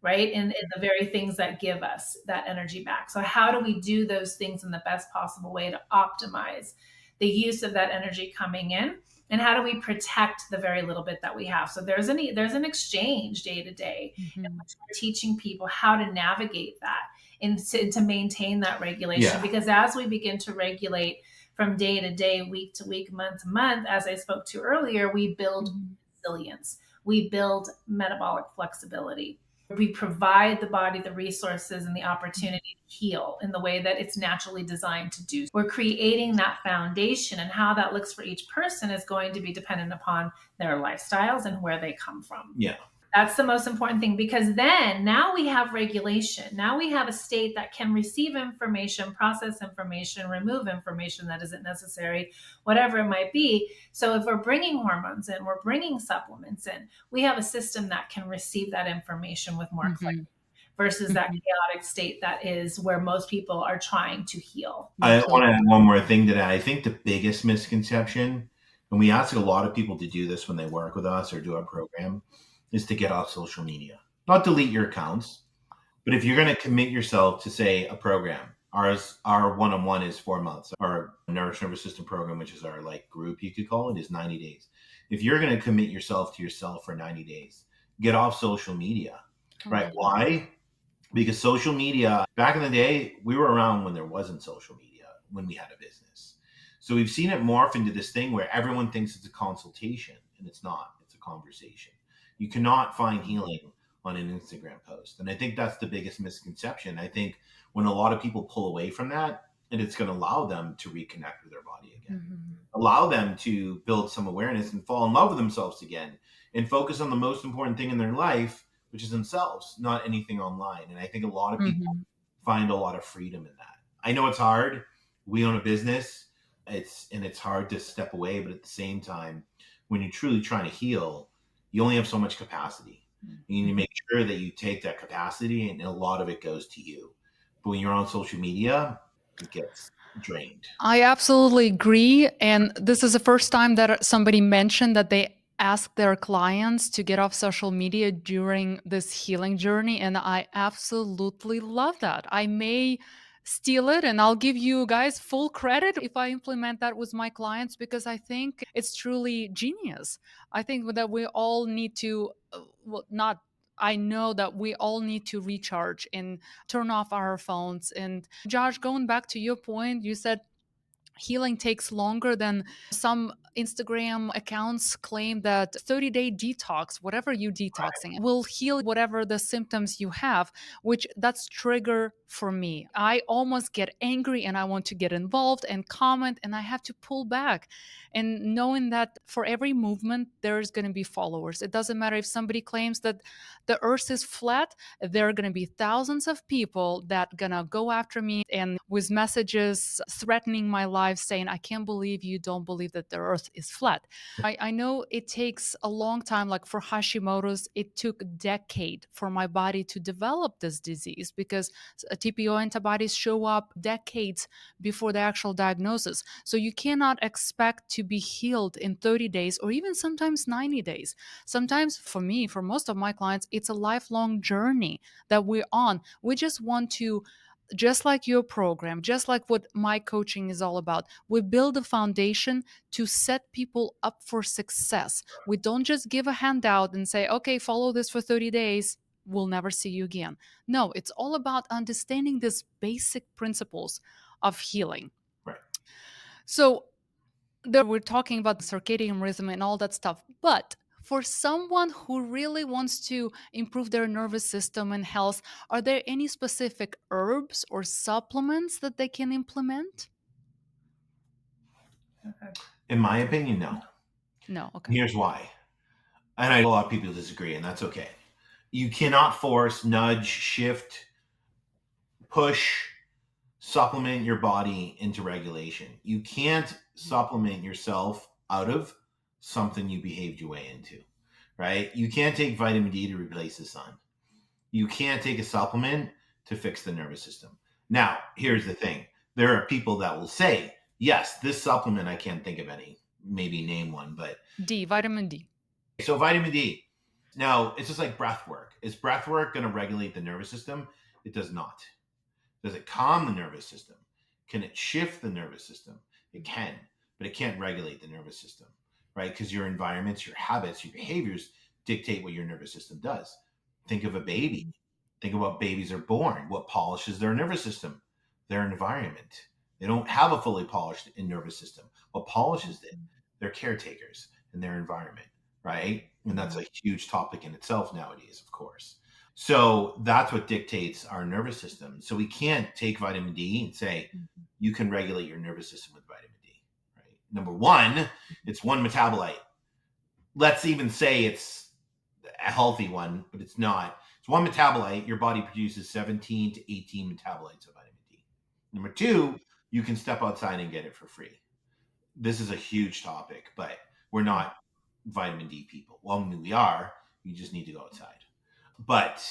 right? And the very things that give us that energy back. So, how do we do those things in the best possible way to optimize the use of that energy coming in? And how do we protect the very little bit that we have? So there's an exchange day to day, in which we're teaching people how to navigate that and to maintain that regulation. Yeah. Because as we begin to regulate from day to day, week to week, month to month, as I spoke to earlier, we build resilience. We build metabolic flexibility. We provide the body the resources and the opportunity to heal in the way that it's naturally designed to do. We're creating that foundation, and how that looks for each person is going to be dependent upon their lifestyles and where they come from. Yeah. That's the most important thing, because then now we have regulation. Now we have a state that can receive information, process information, remove information that isn't necessary, whatever it might be. So if we're bringing hormones in, we're bringing supplements in, we have a system that can receive that information with more clarity versus that chaotic state that is where most people are trying to heal. I want to add one more thing to that. I think the biggest misconception, and we ask a lot of people to do this when they work with us or do our program, is to get off social media. Not delete your accounts, but if you're going to commit yourself to, say, a program, our one-on-one is 4 months. Our nervous system program, which is our like group, you could call it, is 90 days. If you're going to commit yourself to yourself for 90 days, get off social media, right? Why? Because social media, back in the day, we were around when there wasn't social media, when we had a business. So we've seen it morph into this thing where everyone thinks it's a consultation, and it's not. It's a conversation. You cannot find healing on an Instagram post. And I think that's the biggest misconception. I think when a lot of people pull away from that, and it's going to allow them to reconnect with their body again, allow them to build some awareness and fall in love with themselves again, and focus on the most important thing in their life, which is themselves, not anything online. And I think a lot of people find a lot of freedom in that. I know it's hard. We own a business. It's hard to step away, but at the same time, when you're truly trying to heal, you only have so much capacity. You need to make sure that you take that capacity, and a lot of it goes to you. But when you're on social media, it gets drained. I absolutely agree. And this is the first time that somebody mentioned that they ask their clients to get off social media during this healing journey. And I absolutely love that. I may steal it and I'll give you guys full credit if I implement that with my clients because I think it's truly genius. I think that we all need to, well, not I know that we all need to recharge and turn off our phones. And Josh, going back to your point, you said healing takes longer than some Instagram accounts claim that 30-day detox, whatever you detoxing, will heal whatever the symptoms you have, which that's trigger for me. I almost get angry and I want to get involved and comment and I have to pull back. And knowing that for every movement, there's going to be followers. It doesn't matter if somebody claims that the earth is flat, there are going to be thousands of people that going to go after me and with messages threatening my life saying, I can't believe you don't believe that the earth is flat. I know it takes a long time, like for Hashimoto's, it took a decade for my body to develop this disease because TPO antibodies show up decades before the actual diagnosis. So you cannot expect to be healed in 30 days or even sometimes 90 days. Sometimes for me, for most of my clients, it's a lifelong journey that we're on. We just want to, just like your program, just like what my coaching is all about, we build a foundation to set people up for success. We don't just give a handout and say, okay, follow this for 30 days. We'll never see you again. No, it's all about understanding these basic principles of healing. Right. So, there we're talking about the circadian rhythm and all that stuff. But for someone who really wants to improve their nervous system and health, are there any specific herbs or supplements that they can implement? In my opinion, no. No. Okay. Here's why. And I know a lot of people disagree, and that's okay. You cannot force, nudge, shift, push, supplement your body into regulation. You can't supplement yourself out of something you behaved your way into, right? You can't take vitamin D to replace the sun. You can't take a supplement to fix the nervous system. Now, here's the thing. There are people that will say, yes, this supplement, I can't think of any, maybe name one, but D, vitamin D. so vitamin D. Now, it's just like breath work. Is breath work going to regulate the nervous system? It does not. Does it calm the nervous system? Can it shift the nervous system? It can, but it can't regulate the nervous system, right? Because your environments, your habits, your behaviors dictate what your nervous system does. Think of a baby. Think of what babies are born. What polishes their nervous system? Their environment. They don't have a fully polished nervous system. What polishes it? Their caretakers and their environment, right? And that's a huge topic in itself nowadays, of course. So that's what dictates our nervous system. So we can't take vitamin D and say you can regulate your nervous system with vitamin D. Right? Number one, it's one metabolite. Let's even say it's a healthy one, but it's not. It's one metabolite. Your body produces 17 to 18 metabolites of vitamin D. Number two, you can step outside and get it for free. This is a huge topic, but we're not vitamin D people. Well, I mean, we are. You just need to go outside. But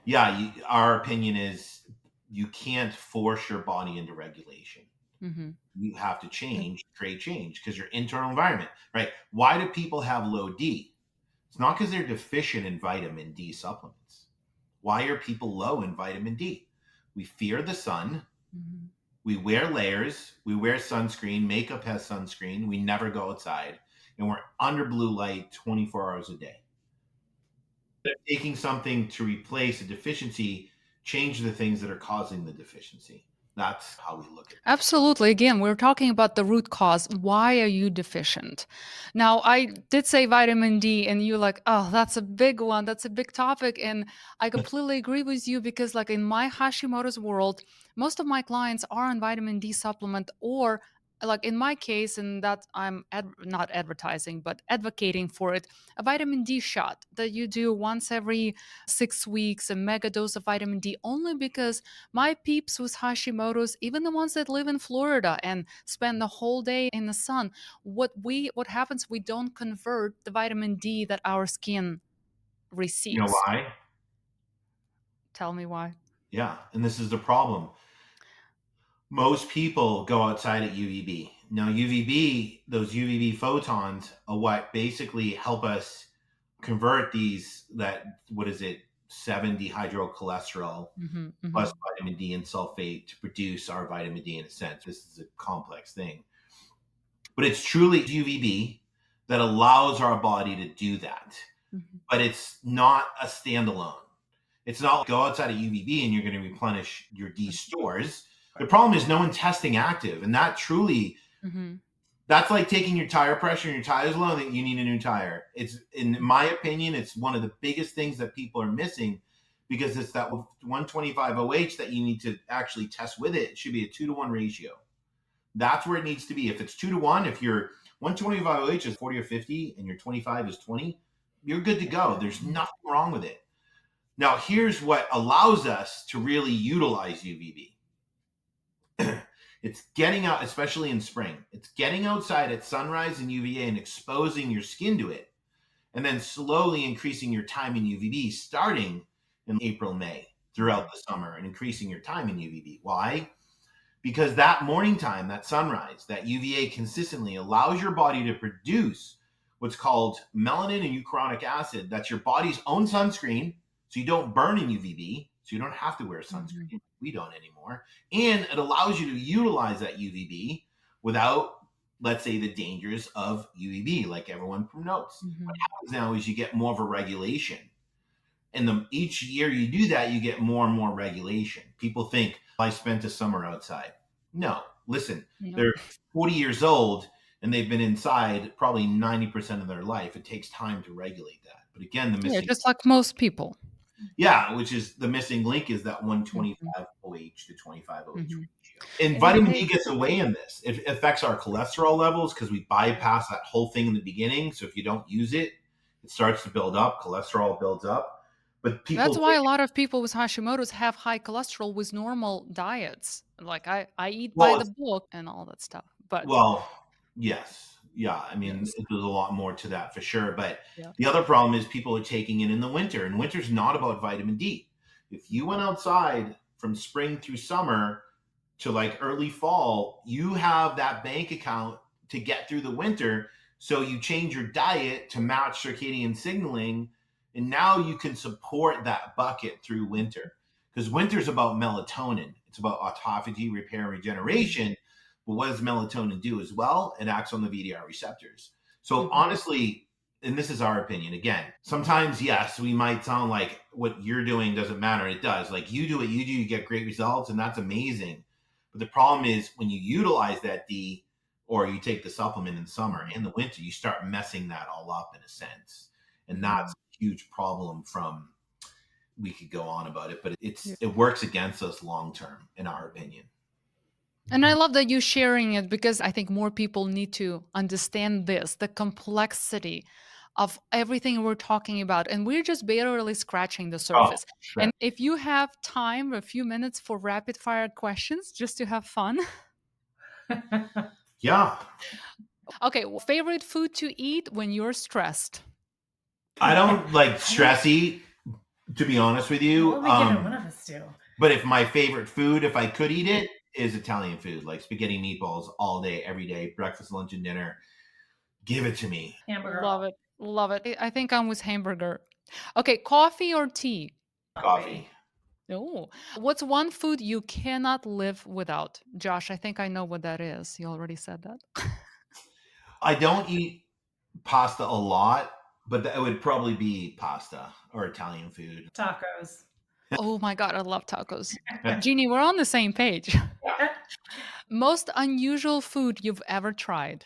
yeah, our opinion is you can't force your body into regulation. Mm-hmm. You have to change, create change because your internal environment, right? Why do people have low D? It's not because they're deficient in vitamin D supplements. Why are people low in vitamin D? We fear the sun. Mm-hmm. We wear layers. We wear sunscreen. Makeup has sunscreen. We never go outside. And we're under blue light 24 hours a day. Taking something to replace a deficiency change the things that are causing the deficiency. That's how we look at it. Absolutely. Again, we're talking about the root cause. Why are you deficient? Now, I did say vitamin D, and you're like, oh, that's a big one. That's a big topic. And I completely agree with you because, like, in my Hashimoto's world, most of my clients are on vitamin D supplement or like in my case, and that not advertising, but advocating for it, a vitamin D shot that you do once every 6 weeks, a mega dose of vitamin D, only because my peeps with Hashimoto's, even the ones that live in Florida and spend the whole day in the sun, what happens, we don't convert the vitamin D that our skin You know receives. why? Tell me why. Yeah. And this is the problem. Most people go outside at UVB. Now, UVB, those UVB photons are what basically help us convert what is it, 7 dehydrocholesterol Hmm. plus Hmm. vitamin D and sulfate to produce our vitamin D in a sense. This is a complex thing. But it's truly UVB that allows our body to do that. Hmm. But it's not a standalone. It's not like go outside of UVB and you're going to replenish your D stores. The problem is no one's testing active. And that truly, Hmm. that's like taking your tire pressure and your tire's low that you need a new tire. It's, in my opinion, it's one of the biggest things that people are missing because it's that 125 OH that you need to actually test with it. It should be a 2-to-1 ratio. That's where it needs to be. If it's 2-to-1, if your 125 OH is 40 or 50 and your 25 is 20, you're good to go. There's nothing wrong with it. Now, here's what allows us to really utilize UVB. It's getting out, especially in spring. It's getting outside at sunrise in UVA and exposing your skin to it, and then slowly increasing your time in UVB starting in April, May throughout the summer and increasing your time in UVB. Why? Because that morning time, that sunrise, that UVA consistently allows your body to produce what's called melanin and euchronic acid. That's your body's own sunscreen. So you don't burn in UVB. So you don't have to wear Hmm. sunscreen. We don't anymore. And it allows you to utilize that UVB without, let's say, the dangers of UVB, like everyone promotes. What Hmm. happens now is you get more of a regulation. And each year you do that, you get more and more regulation. People think, I spent a summer outside. No, listen, Yep. they're 40 years old and they've been inside probably 90% of their life. It takes time to regulate that. But again, Yeah, just like most people. yeah, which is the missing link is that Hmm. 125 OH to 25 OH Hmm. ratio. And And vitamin I, D gets away in this. It affects our cholesterol levels because we bypass that whole thing in the beginning. So if you don't use it, it starts to build up, cholesterol builds up. But that's people why think, a lot of people with Hashimoto's have high cholesterol with normal diets. Like I eat by well, the book and all that stuff. But well, yes. Yeah. I mean, yes, there's a lot more to that for sure. But yeah. the other problem is people are taking it in the winter, and winter's not about vitamin D. If you went outside from spring through summer to like early fall, you have that bank account to get through the winter. So you change your diet to match circadian signaling, and now you can support that bucket through winter. Because winter's about melatonin, it's about autophagy, repair, and Hmm. regeneration. But what does melatonin do as well? It acts on the VDR receptors. So Hmm. honestly, and this is our opinion again, sometimes yes, we might sound like what you're doing doesn't matter. It does. Like you do what you do, you get great results, and that's amazing. But the problem is when you utilize that D or you take the supplement in the summer and the winter, you start messing that all up in a sense. And Hmm. that's a huge problem from, we could go on about it, but Yeah. it works against us long term, in our opinion. And I love that you sharing it because I think more people need to understand this, the complexity of everything we're talking about. And we're just barely scratching the Oh, surface. sure. And if you have time, a few minutes for rapid fire questions just to have fun. Yeah. Okay, favorite food to eat when you're stressed? I don't like stress eat, to be honest with you. Well, we get it. One of us do. But if my favorite food, if I could eat it, is Italian food, like spaghetti meatballs all day, every day, breakfast, lunch, and dinner. Give it to me. Hamburger, Love it. Love it. I think I'm with hamburger. Okay, coffee or tea? Coffee. coffee. Oh, what's one food you cannot live without? Josh, I think I know what that is. You already said that. I don't eat pasta a lot, but that would probably be pasta or Italian food. Tacos. Oh my God, I love tacos. Jeannie, we're on the same page. Most unusual food you've ever tried?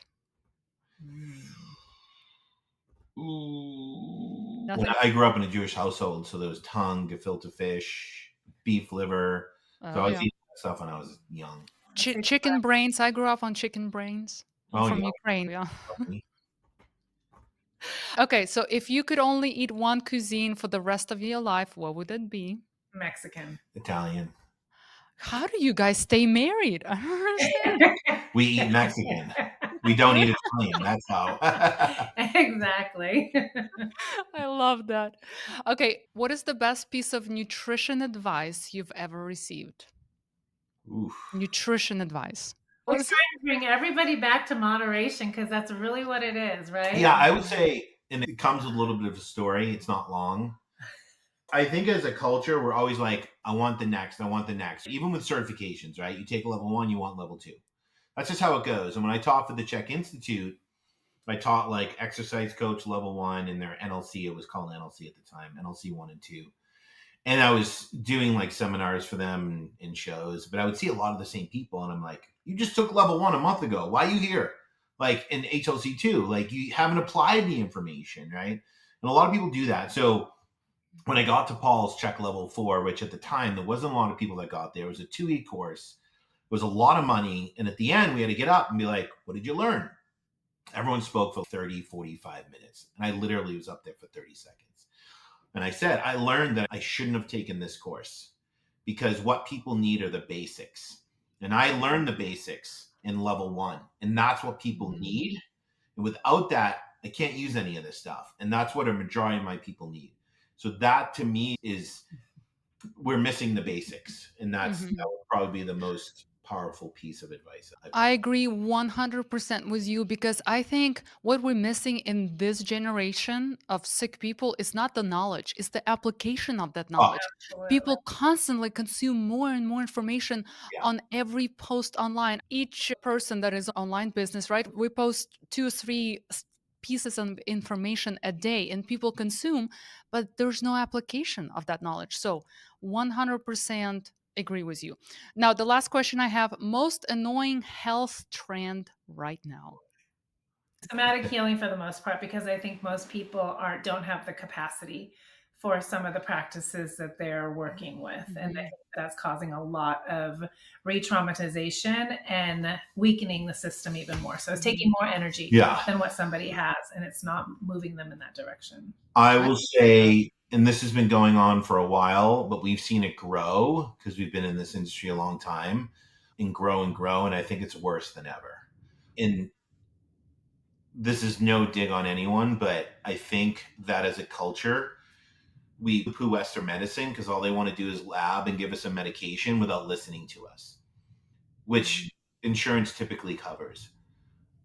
Ooh. When Nothing? I grew up in a Jewish household, so there was tongue, gefilte fish, beef liver. So Oh, I was yeah. eating that stuff when I was young. I say Chicken brains. I grew up on chicken brains. I'm Oh from yeah. Ukraine. Yeah. Okay, so if you could only eat one cuisine for the rest of your life, what would it be? Mexican. Italian. How do you guys stay married? I don't understand. We eat Mexican. We don't eat Italian. That's how. Exactly. I love that. Okay, what is the best piece of nutrition advice you've ever received? Oof. nutrition advice? We're Was it? trying to bring everybody back to moderation because that's really what it is, Yeah, right? I would say, and it comes with a little bit of a story. It's not long. I think as a culture, we're always like, I want the next, I want the next. Even with certifications, right? You take level one, you want level two. That's just how it goes. And when I taught for the Czech Institute, I taught like exercise coach level one in their NLC. It was called NLC at the time, NLC one and two. And I was doing like seminars for them and shows, but I would see a lot of the same people. And I'm like, you just took level one a month ago. Why are you here? Like in HLC two, like you haven't applied the information, right? And a lot of people do that. So when I got to Paul's Czech level four, which at the time there wasn't a lot of people that got there, it was a 2 week course. It was a lot of money. And at the end, we had to get up and be like, what did you learn? Everyone spoke for 30, 45 minutes. And I literally was up there for 30 seconds. And I said, I learned that I shouldn't have taken this course because what people need are the basics. And I learned the basics in level one. And that's what people need. And without that, I can't use any of this stuff. And that's what a majority of my people need. So that to me is we're missing the basics. And that would probably be the most powerful piece of advice. I agree 100% with you because I think what we're missing in this generation of sick people is not the knowledge, it's the application of that Oh, knowledge. Absolutely. People constantly consume more and more information yeah. on every post online. Each person that is online business, right? We post two or three pieces of information a day and people consume, but there's no application of that knowledge. So 100% agree with you. Now, the last question I have, most annoying health trend right now. Somatic healing for the most part, because I think most people don't have the capacity for some of the practices that they're working with. And I Mhm. think that's causing a lot of re-traumatization and weakening the system even more. So it's taking more energy Yeah. than what somebody has, and it's not moving them in that direction. I I will agree with that. say, and this has been going on for a while, but we've seen it grow because we've been in this industry a long time and grow and grow. And I think it's worse than ever. And this is no dig on anyone, but I think that as a culture, we poo Western medicine because all they want to do is lab and give us a medication without listening to us, which insurance typically covers.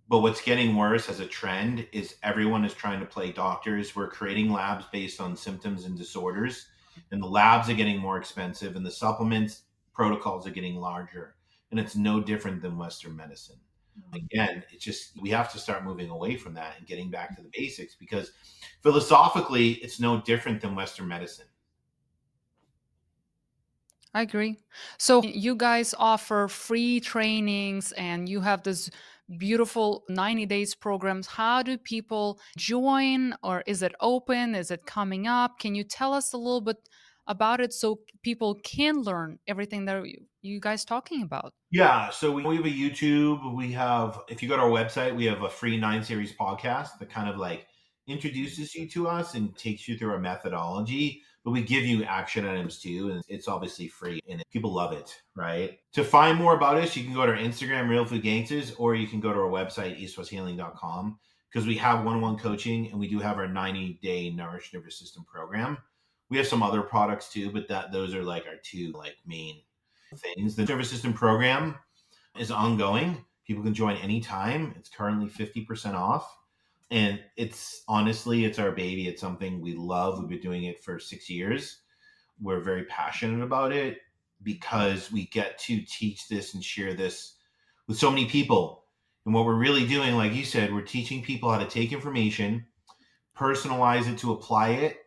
But what's getting worse as a trend is everyone is trying to play doctors. We're creating labs based on symptoms and disorders, and the labs are getting more expensive, and the supplements protocols are getting larger. And it's no different than Western medicine. Again, it's just we have to start moving away from that and getting back to the basics because philosophically, it's no different than Western medicine. I agree. So you guys offer free trainings and you have this beautiful 90 days programs. How do people join or is it open? Is it coming up? Can you tell us a little bit about it so people can learn everything that you guys talking about? Yeah, so we have a YouTube. We have, if you go to our website, we have a free 9 series podcast that kind of like introduces you to us and takes you through our methodology. But we give you action items too, and it's obviously free and people love it, right? To find more about us, you can go to our Instagram, Real Food Gangsters, or you can go to our website, eastwesthealing.com, because we have one-on-one coaching and we do have our 90-day Nourish Nervous System program. We have some other products too, but those are like our two like main things. The nervous system program is ongoing. People can join anytime. It's currently 50% off. And it's honestly, it's our baby. It's something we love. We've been doing it for 6 years. We're very passionate about it because we get to teach this and share this with so many people. And what we're really doing, like you said, we're teaching people how to take information, personalize it to apply it,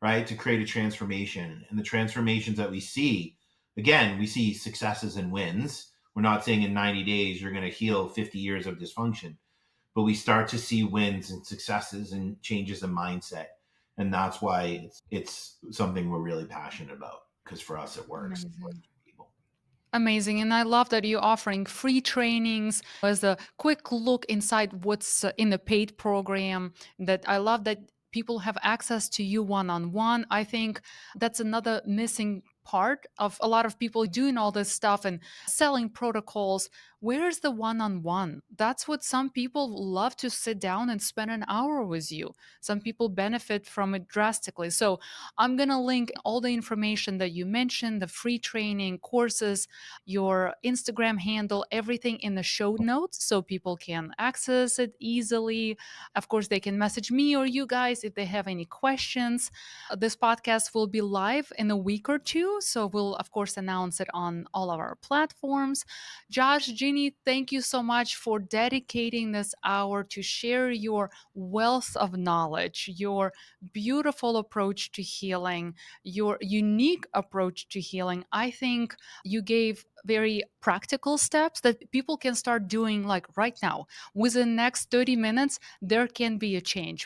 right? To create a transformation. And the transformations that we see, again, we see successes and wins. We're not saying in 90 days you're going to heal 50 years of dysfunction, but we start to see wins and successes and changes in mindset. And that's why it's something we're really passionate about because for us it works. It works Amazing. for people. Amazing. And I love that you're offering free trainings as a quick look inside what's in the paid program. That I love that people have access to you one on one. I think that's another missing part of a lot of people doing all this stuff and selling protocols. Where's the one on one? That's what some people love, to sit down and spend an hour with you. Some people benefit from it drastically. So I'm going to link all the information that you mentioned, the free training courses, your Instagram handle, everything in the show notes so people can access it easily. Of course, they can message me or you guys if they have any questions. This podcast will be live in a week or two, so we'll, of course, announce it on all of our platforms. Josh, Jeannie, thank you so much for dedicating this hour to share your wealth of knowledge, your beautiful approach to healing, your unique approach to healing. I think you gave very practical steps that people can start doing like right now. Within the next 30 minutes, there can be a change.